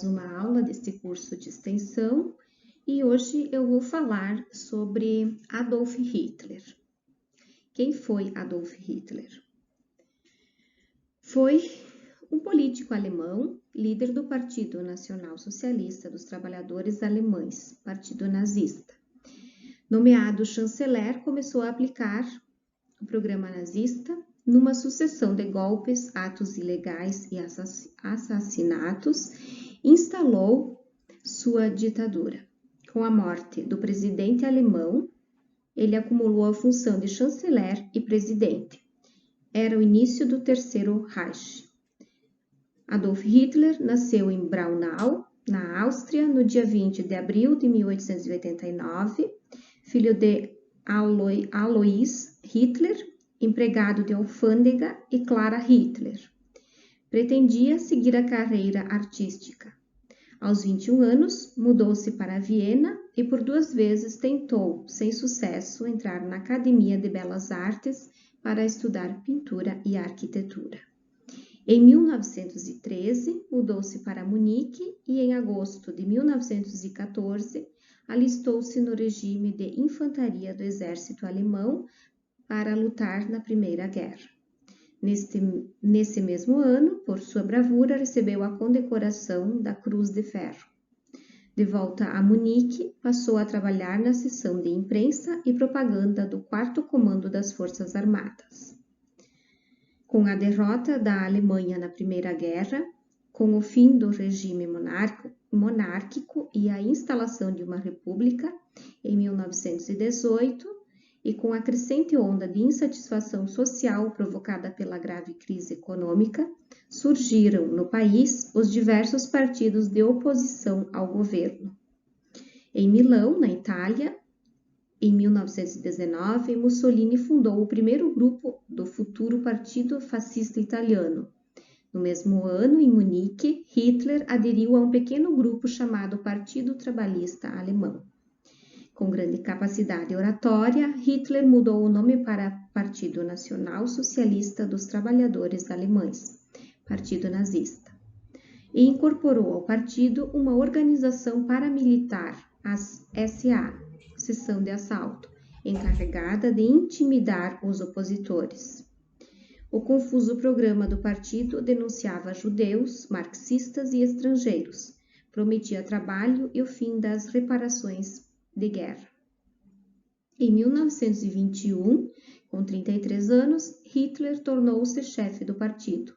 mais uma aula deste curso de extensão e hoje eu vou falar sobre Adolf Hitler. Quem foi Adolf Hitler? Foi um político alemão, líder do Partido Nacional Socialista dos Trabalhadores Alemães, Partido Nazista. Nomeado chanceler, começou a aplicar o programa nazista numa sucessão de golpes, atos ilegais e assassinatos, instalou sua ditadura. Com a morte do presidente alemão, ele acumulou a função de chanceler e presidente. Era o início do Terceiro Reich. Adolf Hitler nasceu em Braunau, na Áustria, no dia 20 de abril de 1889, filho de Alois Hitler, empregado de alfândega, e Clara Hitler. Pretendia seguir a carreira artística. Aos 21 anos, mudou-se para Viena e por 2 vezes tentou, sem sucesso, entrar na Academia de Belas Artes para estudar pintura e arquitetura. Em 1913, mudou-se para Munique e, em agosto de 1914, alistou-se no regime de infantaria do exército alemão para lutar na Primeira Guerra. Nesse mesmo ano, por sua bravura, recebeu a condecoração da Cruz de Ferro. De volta a Munique, passou a trabalhar na seção de imprensa e propaganda do 4º Comando das Forças Armadas. Com a derrota da Alemanha na Primeira Guerra, com o fim do regime monárquico e a instalação de uma república em 1918, e com a crescente onda de insatisfação social provocada pela grave crise econômica, surgiram no país os diversos partidos de oposição ao governo. Em Milão, na Itália, em 1919, Mussolini fundou o primeiro grupo do futuro Partido Fascista Italiano. No mesmo ano, em Munique, Hitler aderiu a um pequeno grupo chamado Partido Trabalhista Alemão. Com grande capacidade oratória, Hitler mudou o nome para Partido Nacional Socialista dos Trabalhadores Alemães, Partido Nazista, e incorporou ao partido uma organização paramilitar, as SA, Seção de Assalto, encarregada de intimidar os opositores. O confuso programa do partido denunciava judeus, marxistas e estrangeiros, prometia trabalho e o fim das reparações de guerra. Em 1921, com 33 anos, Hitler tornou-se chefe do partido.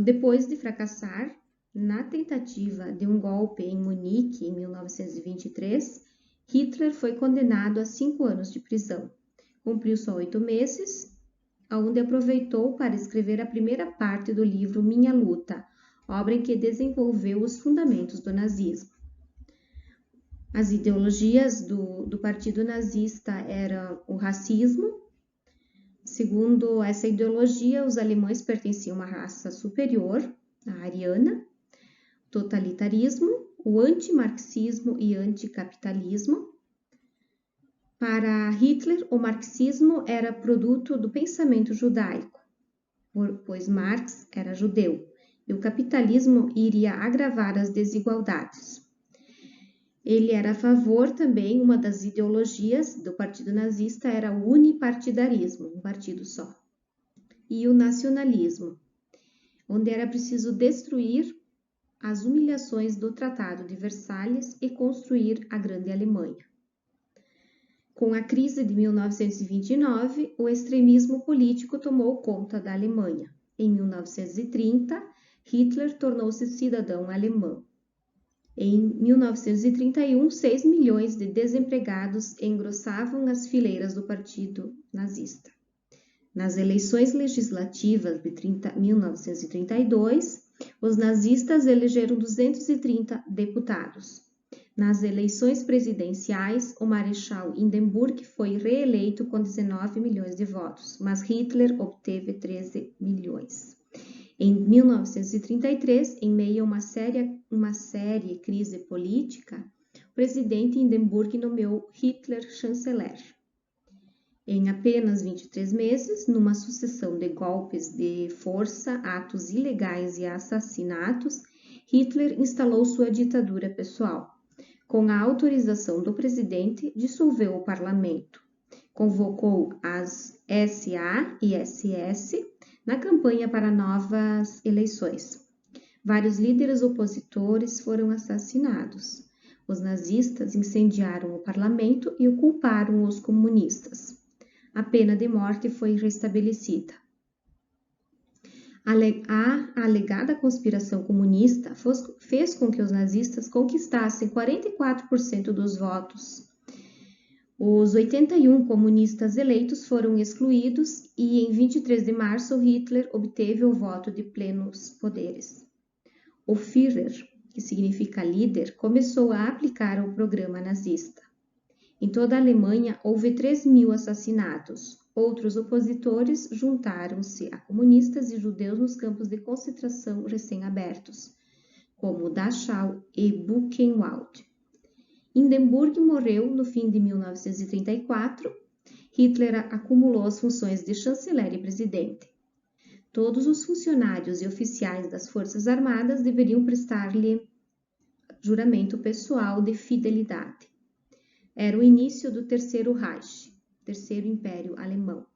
Depois de fracassar na tentativa de um golpe em Munique em 1923, Hitler foi condenado a 5 anos de prisão. Cumpriu só 8 meses, onde aproveitou para escrever a primeira parte do livro Minha Luta, obra em que desenvolveu os fundamentos do nazismo. As ideologias do partido nazista eram o racismo. Segundo essa ideologia, os alemães pertenciam a uma raça superior, a ariana, totalitarismo, o antimarxismo e anticapitalismo. Para Hitler, o marxismo era produto do pensamento judaico, pois Marx era judeu, e o capitalismo iria agravar as desigualdades. Ele era a favor também, uma das ideologias do partido nazista era o unipartidarismo, um partido só, e o nacionalismo, onde era preciso destruir as humilhações do Tratado de Versalhes e construir a Grande Alemanha. Com a crise de 1929, o extremismo político tomou conta da Alemanha. Em 1930, Hitler tornou-se cidadão alemão. Em 1931, 6 milhões de desempregados engrossavam as fileiras do partido nazista. Nas eleições legislativas de 1932, os nazistas elegeram 230 deputados. Nas eleições presidenciais, o Marechal Hindenburg foi reeleito com 19 milhões de votos, mas Hitler obteve 13 milhões. Em 1933, em meio a uma séria crise política, o presidente Hindenburg nomeou Hitler chanceler. Em apenas 23 meses, numa sucessão de golpes de força, atos ilegais e assassinatos, Hitler instalou sua ditadura pessoal. Com a autorização do presidente, dissolveu o parlamento. Convocou as SA e SS na campanha para novas eleições. Vários líderes opositores foram assassinados. Os nazistas incendiaram o parlamento e culparam os comunistas. A pena de morte foi restabelecida. A alegada conspiração comunista fez com que os nazistas conquistassem 44% dos votos. Os 81 comunistas eleitos foram excluídos e, em 23 de março, Hitler obteve o voto de plenos poderes. O Führer, que significa líder, começou a aplicar o programa nazista. Em toda a Alemanha, houve 3.000 assassinatos. Outros opositores juntaram-se a comunistas e judeus nos campos de concentração recém-abertos, como Dachau e Buchenwald. Hindenburg morreu no fim de 1934. Hitler acumulou as funções de chanceler e presidente. Todos os funcionários e oficiais das Forças Armadas deveriam prestar-lhe juramento pessoal de fidelidade. Era o início do Terceiro Reich, Terceiro Império Alemão.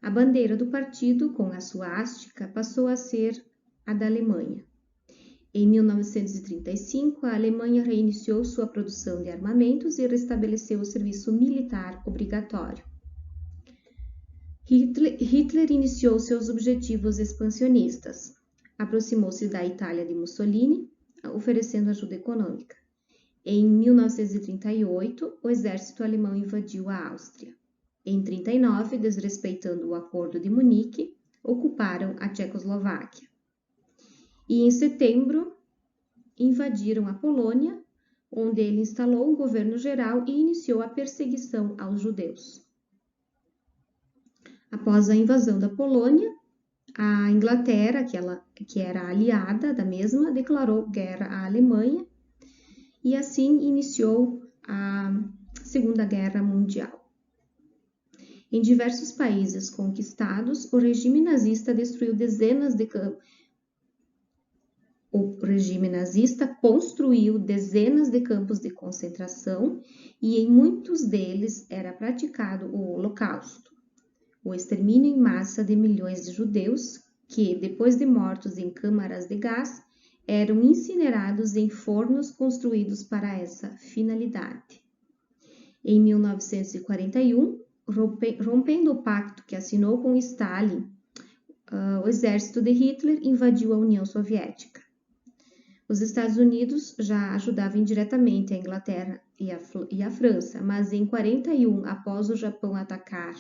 A bandeira do partido, com a suástica, passou a ser a da Alemanha. Em 1935, a Alemanha reiniciou sua produção de armamentos e restabeleceu o serviço militar obrigatório. Hitler iniciou seus objetivos expansionistas. Aproximou-se da Itália de Mussolini, oferecendo ajuda econômica. Em 1938, o exército alemão invadiu a Áustria. Em 1939, desrespeitando o Acordo de Munique, ocuparam a Tchecoslováquia. E em setembro, invadiram a Polônia, onde ele instalou um governo geral e iniciou a perseguição aos judeus. Após a invasão da Polônia, a Inglaterra, que era aliada da mesma, declarou guerra à Alemanha e assim iniciou a Segunda Guerra Mundial. Em diversos países conquistados, o regime nazista destruiu dezenas de campos. O regime nazista construiu dezenas de campos de concentração e em muitos deles era praticado o Holocausto, o extermínio em massa de milhões de judeus que, depois de mortos em câmaras de gás, eram incinerados em fornos construídos para essa finalidade. Em 1941, rompendo o pacto que assinou com Stalin, o exército de Hitler invadiu a União Soviética. Os Estados Unidos já ajudavam indiretamente a Inglaterra e a França, mas em 1941, após o Japão atacar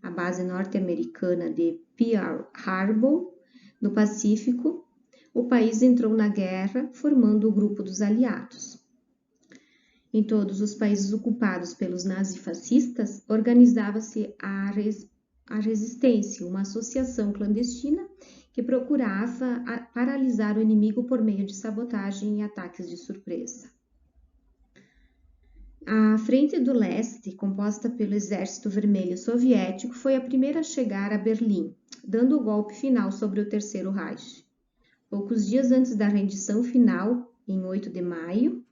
a base norte-americana de Pearl Harbor, no Pacífico, o país entrou na guerra, formando o Grupo dos Aliados. Em todos os países ocupados pelos nazifascistas, organizava-se a Resistência, uma associação clandestina que procurava paralisar o inimigo por meio de sabotagem e ataques de surpresa. A Frente do Leste, composta pelo Exército Vermelho Soviético, foi a primeira a chegar a Berlim, dando o golpe final sobre o Terceiro Reich. Poucos dias antes da rendição final, em 8 de maio,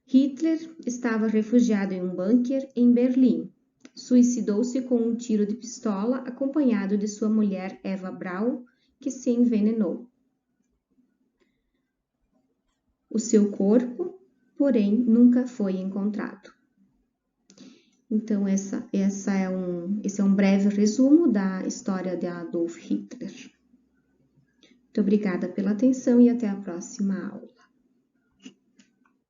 Hitler estava refugiado em um bunker em Berlim. Suicidou-se com um tiro de pistola, acompanhado de sua mulher Eva Braun, que se envenenou. O seu corpo, porém, nunca foi encontrado. Então, esse é um breve resumo da história de Adolf Hitler. Muito obrigada pela atenção e até a próxima aula.